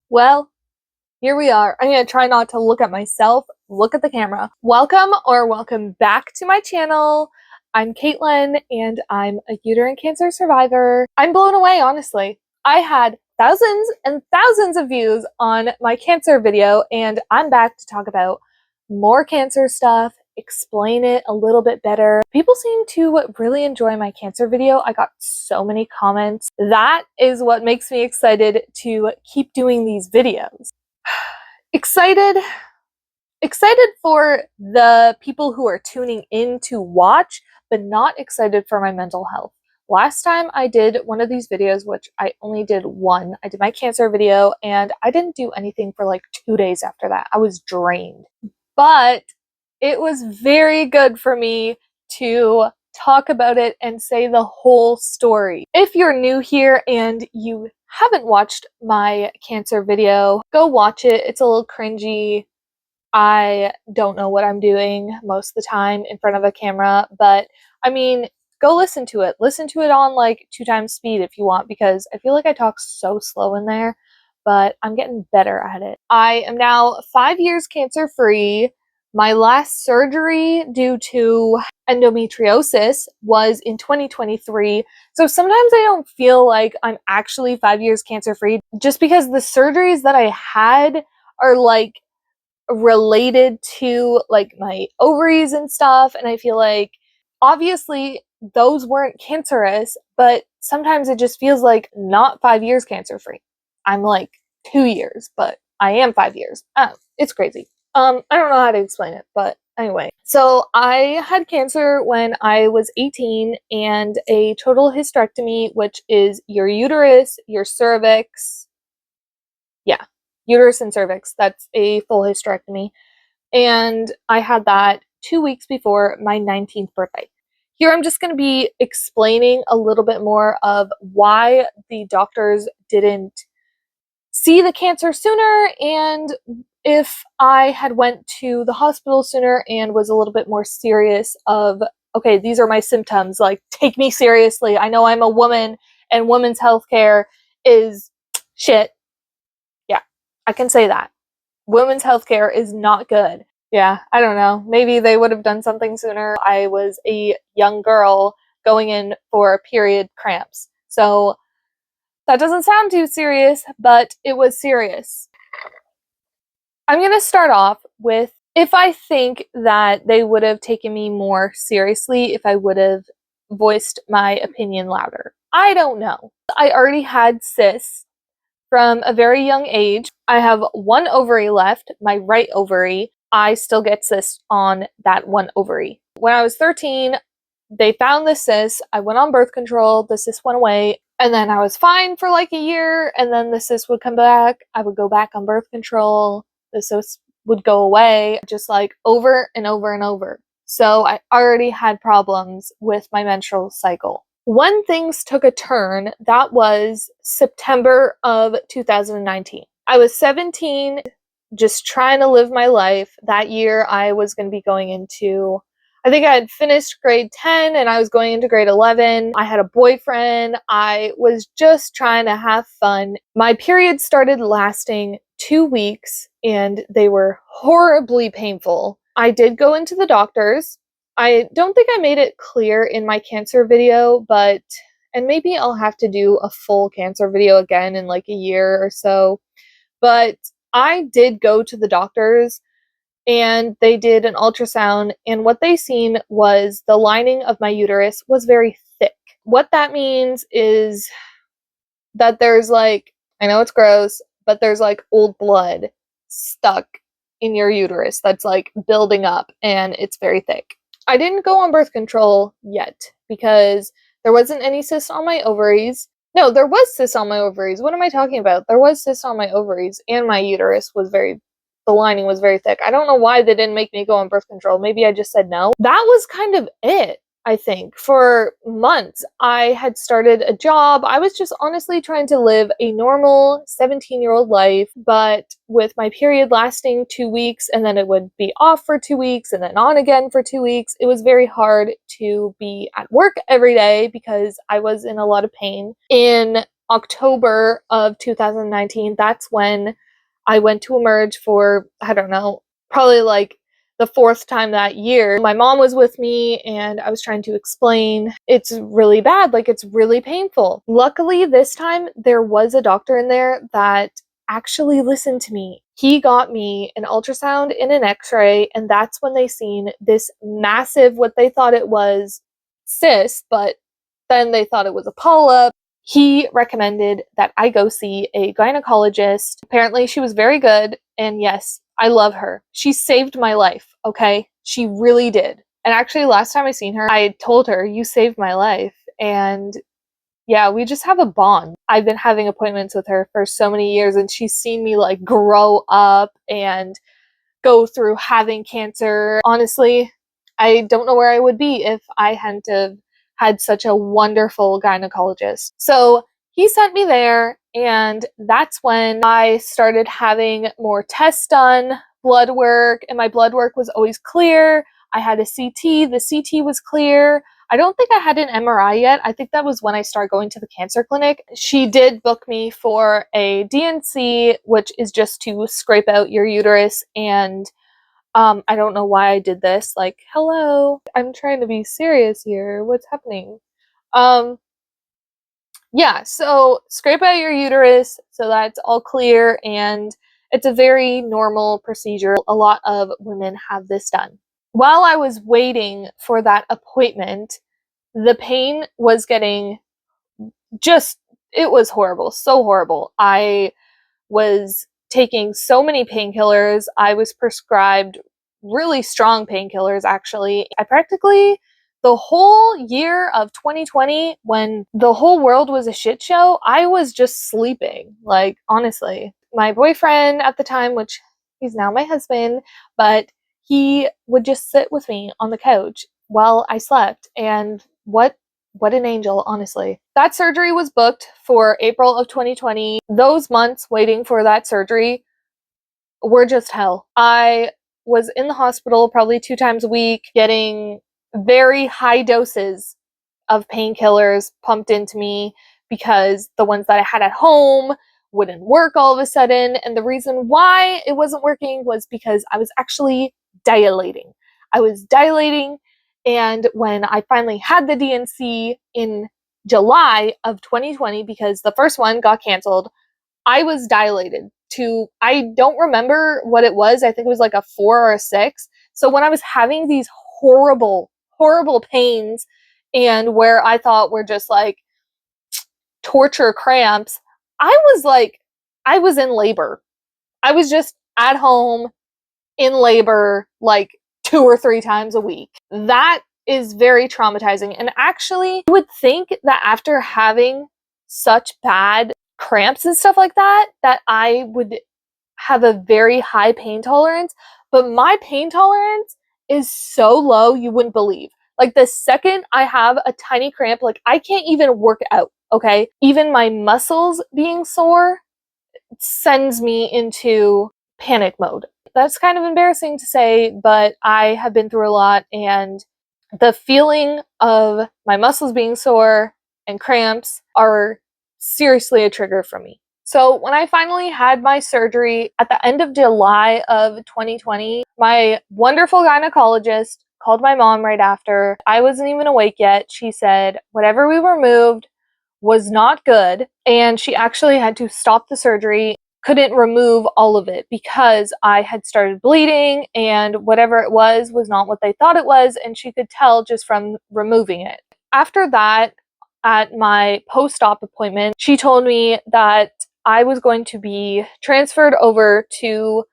Well, here we are. I'm going to try not to look at myself, look at the camera. Welcome back to my channel. I'm Caitlin and I'm a uterine cancer survivor. I'm blown away, honestly. I had thousands and thousands of views on my cancer video and I'm back to talk about more cancer stuff, explain it a little bit better. People seem to really enjoy my cancer video. I got so many comments. That is what makes me excited to keep doing these videos. Excited for the people who are tuning in to watch, but not excited for my mental health. Last time I did one of these videos, which I only did one, I did my cancer video and I didn't do anything for like 2 days after that. I was drained. But it was very good for me to talk about it and say the whole story. If you're new here and you haven't watched my cancer video, go watch it. It's a little cringy. I don't know what I'm doing most of the time in front of a camera, but I mean, go listen to it. Listen to it on like 2 times speed if you want, because I feel like I talk so slow in there, but I'm getting better at it. I am now 5 years cancer free. My last surgery due to endometriosis was in 2023. So sometimes I don't feel like I'm actually 5 years cancer free just because the surgeries that I had are like related to like my ovaries and stuff, and I feel like obviously those weren't cancerous, but sometimes it just feels like not 5 years cancer free. I'm like 2 years, but I am 5 years. It's crazy. I don't know how to explain it, but anyway. So I had cancer when I was 18 and a total hysterectomy, which is your uterus, your cervix. Yeah, uterus and cervix. That's a full hysterectomy. And I had that 2 weeks before my 19th birthday. Here I'm just going to be explaining a little bit more of why the doctors didn't see the cancer sooner, and if I had went to the hospital sooner and was a little bit more serious of, okay, these are my symptoms, like take me seriously. I know I'm a woman and women's healthcare is shit. Yeah, I can say that. Women's healthcare is not good. Yeah, I don't know. Maybe they would have done something sooner. I was a young girl going in for period cramps. So that doesn't sound too serious, but it was serious. I'm going to start off with if I think that they would have taken me more seriously if I would have voiced my opinion louder. I don't know. I already had cysts from a very young age. I have one ovary left, my right ovary. I still get cysts on that one ovary. When I was 13, they found the cyst. I went on birth control. The cyst went away. And then I was fine for like a year. And then the cyst would come back. I would go back on birth control. The cyst would go away, just like over and over and over. So I already had problems with my menstrual cycle. When things took a turn, that was September of 2019. I was 17, just trying to live my life. That year, I was going to be going into, I think I had finished grade 10 and I was going into grade 11. I had a boyfriend. I was just trying to have fun. My periods started lasting 2 weeks and they were horribly painful. I did go into the doctors. I don't think I made it clear in my cancer video, but, and maybe I'll have to do a full cancer video again in like a year or so, but I did go to the doctors and they did an ultrasound, and what they seen was the lining of my uterus was very thick. What that means is that there's like, I know it's gross, but there's like old blood stuck in your uterus that's like building up and it's very thick. I didn't go on birth control yet because there wasn't any cysts on my ovaries. No, there was cysts on my ovaries. What am I talking about? There was cysts on my ovaries and my uterus was the lining was very thick. I don't know why they didn't make me go on birth control. Maybe I just said no. That was kind of it. I think for months I had started a job. I was just honestly trying to live a normal 17-year-old life, but with my period lasting 2 weeks and then it would be off for 2 weeks and then on again for 2 weeks, it was very hard to be at work every day because I was in a lot of pain. In October of 2019, that's when I went to Emerge for, I don't know, probably like the fourth time that year. My mom was with me and I was trying to explain it's really bad, like it's really painful. Luckily, this time there was a doctor in there that actually listened to me. He got me an ultrasound and an x-ray, and that's when they seen this massive, what they thought it was, cyst, but then they thought it was a polyp. He recommended that I go see a gynecologist. Apparently, she was very good, and yes, I love her. She saved my life, okay? She really did. And actually, last time I seen her, I told her, "You saved my life." And yeah, we just have a bond. I've been having appointments with her for so many years, and she's seen me like grow up and go through having cancer. Honestly, I don't know where I would be if I hadn't have had such a wonderful gynecologist. So he sent me there, and that's when I started having more tests done, blood work, and my blood work was always clear. I had a CT, the CT was clear. I don't think I had an MRI yet. I think that was when I started going to the cancer clinic. She did book me for a DNC, which is just to scrape out your uterus. And I don't know why I did this. Like, hello, I'm trying to be serious here. What's happening? Um, yeah, so scrape out your uterus so that's all clear, and it's a very normal procedure. A lot of women have this done. While I was waiting for that appointment, the pain was getting just, it was horrible, so horrible. I was taking so many painkillers. I was prescribed really strong painkillers, actually. I practically, the whole year of 2020, when the whole world was a shit show, I was just sleeping. Like, honestly. My boyfriend at the time, which he's now my husband, but he would just sit with me on the couch while I slept. And what an angel, honestly. That surgery was booked for April of 2020. Those months waiting for that surgery were just hell. I was in the hospital probably 2 times a week, getting very high doses of painkillers pumped into me because the ones that I had at home wouldn't work all of a sudden. And the reason why it wasn't working was because I was actually dilating. I was dilating, and when I finally had the DNC in July of 2020, because the first one got canceled, I was dilated to, I don't remember what it was. I think it was like a 4 or a 6. So when I was having these horrible, horrible pains, and where I thought were just like torture cramps, I was in labor. I was just at home in labor like 2 or 3 times a week. That is very traumatizing. And actually, you would think that after having such bad cramps and stuff like that, that I would have a very high pain tolerance, but my pain tolerance is so low you wouldn't believe. Like, the second I have a tiny cramp, like, I can't even work out, okay? Even my muscles being sore sends me into panic mode. That's kind of embarrassing to say, but I have been through a lot, and the feeling of my muscles being sore and cramps are seriously a trigger for me. So when I finally had my surgery at the end of July of 2020, my wonderful gynecologist called my mom right after. I wasn't even awake yet. She said whatever we removed was not good, and she actually had to stop the surgery, couldn't remove all of it because I had started bleeding, and whatever it was not what they thought it was, and she could tell just from removing it. After that, at my post-op appointment, she told me that I was going to be transferred over to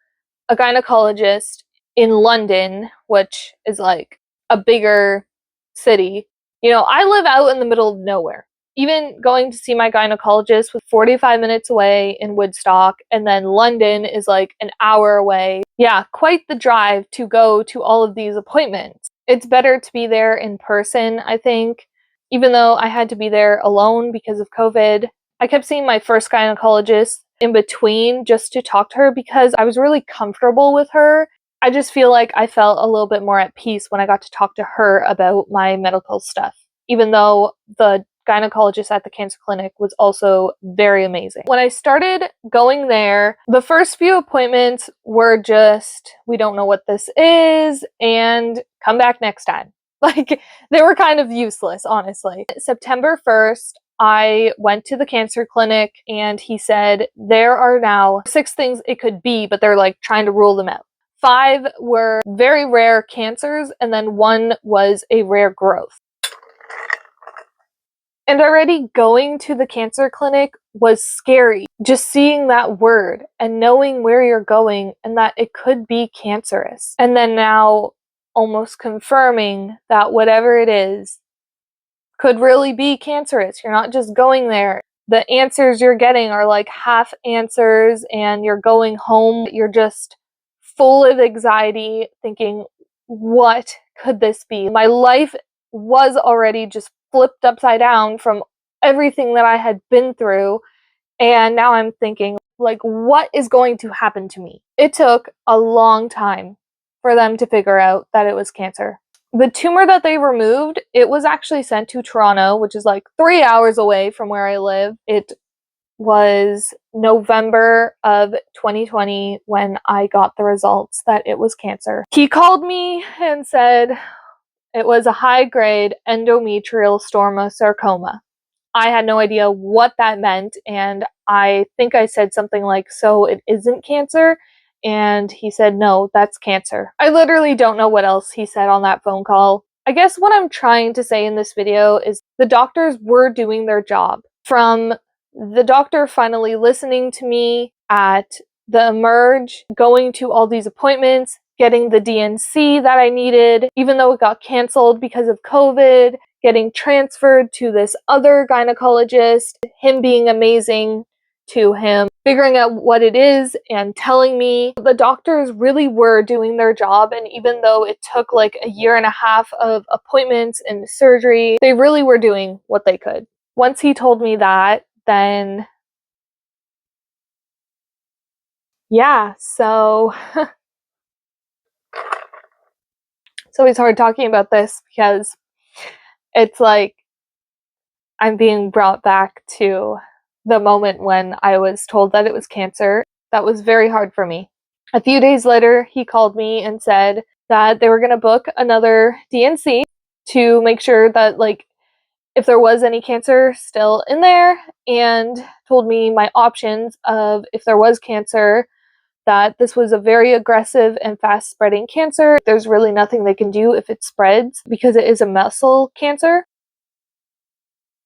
a gynecologist in London, which is like a bigger city. You know, I live out in the middle of nowhere. Even going to see my gynecologist was 45 minutes away in Woodstock, and then London is like an hour away. Yeah, quite the drive to go to all of these appointments. It's better to be there in person, I think. Even though I had to be there alone because of COVID, I kept seeing my first gynecologist in between just to talk to her because I was really comfortable with her. I just feel like I felt a little bit more at peace when I got to talk to her about my medical stuff. Even though the gynecologist at the cancer clinic was also very amazing. When I started going there, the first few appointments were just, we don't know what this is, and come back next time. Like, they were kind of useless, honestly. September 1st, I went to the cancer clinic and he said there are now 6 things it could be, but they're like trying to rule them out. 5 were very rare cancers, and then 1 was a rare growth. And already going to the cancer clinic was scary. Just seeing that word and knowing where you're going and that it could be cancerous. And then now almost confirming that whatever it is could really be cancerous. You're not just going there. The answers you're getting are like half answers, and you're going home. You're just full of anxiety, thinking, what could this be? My life was already just flipped upside down from everything that I had been through. And now I'm thinking, like, what is going to happen to me? It took a long time for them to figure out that it was cancer. The tumor that they removed, it was actually sent to Toronto, which is like 3 hours away from where I live. It was November of 2020 when I got the results that it was cancer. He called me and said it was a high-grade endometrial stromal. I had no idea what that meant, and I think I said something like, so it isn't cancer? And he said, no, that's cancer. I literally don't know what else he said on that phone call. I guess what I'm trying to say in this video is the doctors were doing their job. From the doctor finally listening to me at the Emerge, going to all these appointments, getting the DNC that I needed, even though it got canceled because of COVID, getting transferred to this other gynecologist, him being amazing to him, figuring out what it is and telling me. The doctors really were doing their job, and even though it took like a year and a half of appointments and surgery, they really were doing what they could. Once he told me that, then yeah, so it's always hard talking about this because it's like I'm being brought back to the moment when I was told that it was cancer. That was very hard for me. A few days later, he called me and said that they were going to book another DNC to make sure that, like, if there was any cancer still in there, and told me my options of if there was cancer, that this was a very aggressive and fast spreading cancer. There's really nothing they can do if it spreads because it is a muscle cancer.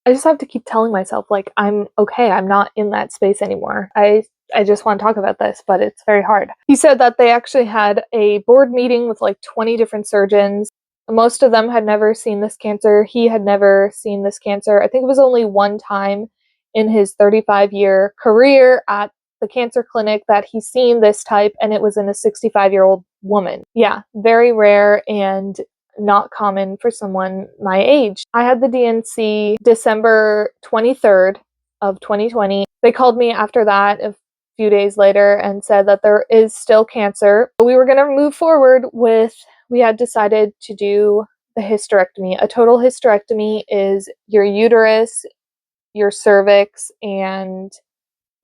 I just have to keep telling myself, like, I'm okay, I'm not in that space anymore. I just want to talk about this, but it's very hard. He said that they actually had a board meeting with like 20 different surgeons. Most of them had never seen this cancer. He had never seen this cancer. I think it was only one time in his 35-year career at the cancer clinic that he's seen this type, and it was in a 65-year-old woman. Yeah, very rare and not common for someone my age. I had the DNC December 23rd of 2020. They called me after that a few days later and said that there is still cancer. We were going to move forward with, we had decided to do the hysterectomy. A total hysterectomy is your uterus, your cervix, and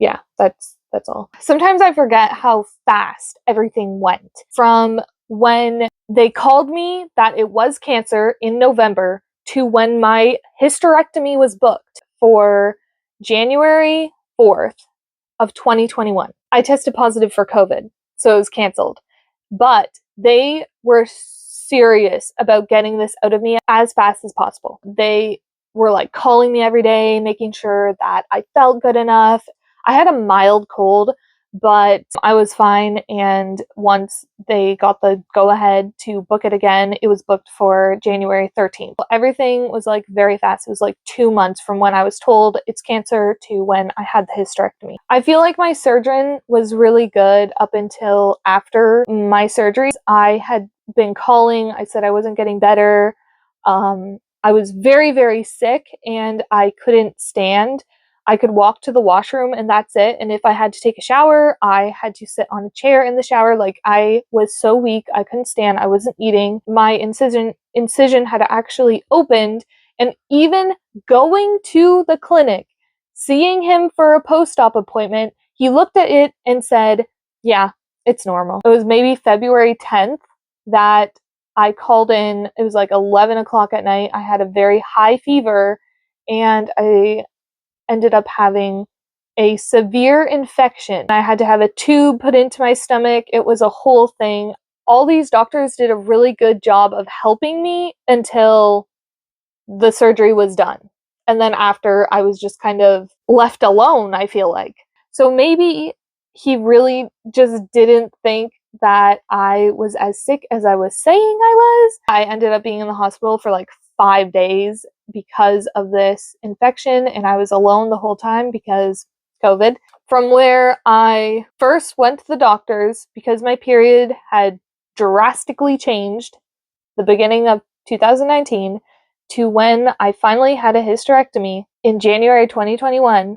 yeah, that's all. Sometimes I forget how fast everything went. From when they called me that it was cancer in November to when my hysterectomy was booked for January 4th of 2021. I tested positive for COVID, so it was canceled. But they were serious about getting this out of me as fast as possible. They were like calling me every day, making sure that I felt good enough. I had a mild cold, but I was fine, and once they got the go-ahead to book it again, it was booked for January 13th. Everything was like very fast. It was like 2 months from when I was told it's cancer to when I had the hysterectomy. I feel like my surgeon was really good up until after my surgeries. I had been calling. I said I wasn't getting better. I was very, very sick and I couldn't stand. I could walk to the washroom and that's it. And if I had to take a shower, I had to sit on a chair in the shower. Like, I was so weak, I couldn't stand. I wasn't eating. My incision had actually opened And even going to the clinic, seeing him for a post-op appointment, he looked at it and said, yeah, it's normal. It was maybe February 10th that I called in. It was like 11 o'clock at night. I had a very high fever and I ended up having a severe infection. I had to have a tube put into my stomach. It was a whole thing. All these doctors did a really good job of helping me until the surgery was done. And then after, I was just kind of left alone, I feel like. So maybe he really just didn't think that I was as sick as I was saying I was. I ended up being in the hospital for like 5 days because of this infection, and I was alone the whole time because COVID. From where I first went to the doctors because my period had drastically changed the beginning of 2019 to when I finally had a hysterectomy in January 2021,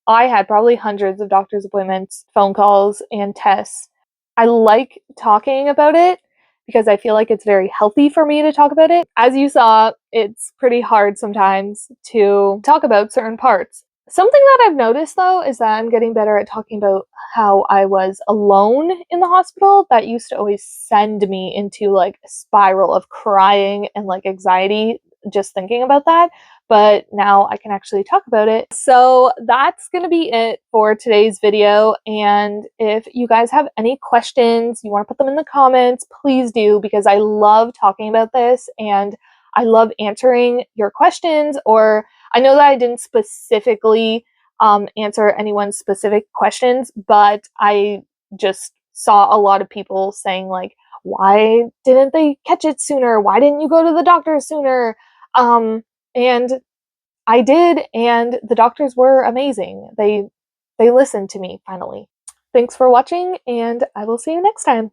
I had probably hundreds of doctor's appointments, phone calls, and tests. I like talking about it because I feel like it's very healthy for me to talk about it. As you saw, it's pretty hard sometimes to talk about certain parts. Something that I've noticed though is that I'm getting better at talking about how I was alone in the hospital. That used to always send me into like a spiral of crying and like anxiety just thinking about that. But now I can actually talk about it. So that's going to be it for today's video. And if you guys have any questions, you want to put them in the comments, please do, because I love talking about this and I love answering your questions. Or I know that I didn't specifically answer anyone's specific questions, but I just saw a lot of people saying like, why didn't they catch it sooner? Why didn't you go to the doctor sooner? And I did, and the doctors were amazing. They listened to me finally. Thanks for watching, and I will see you next time.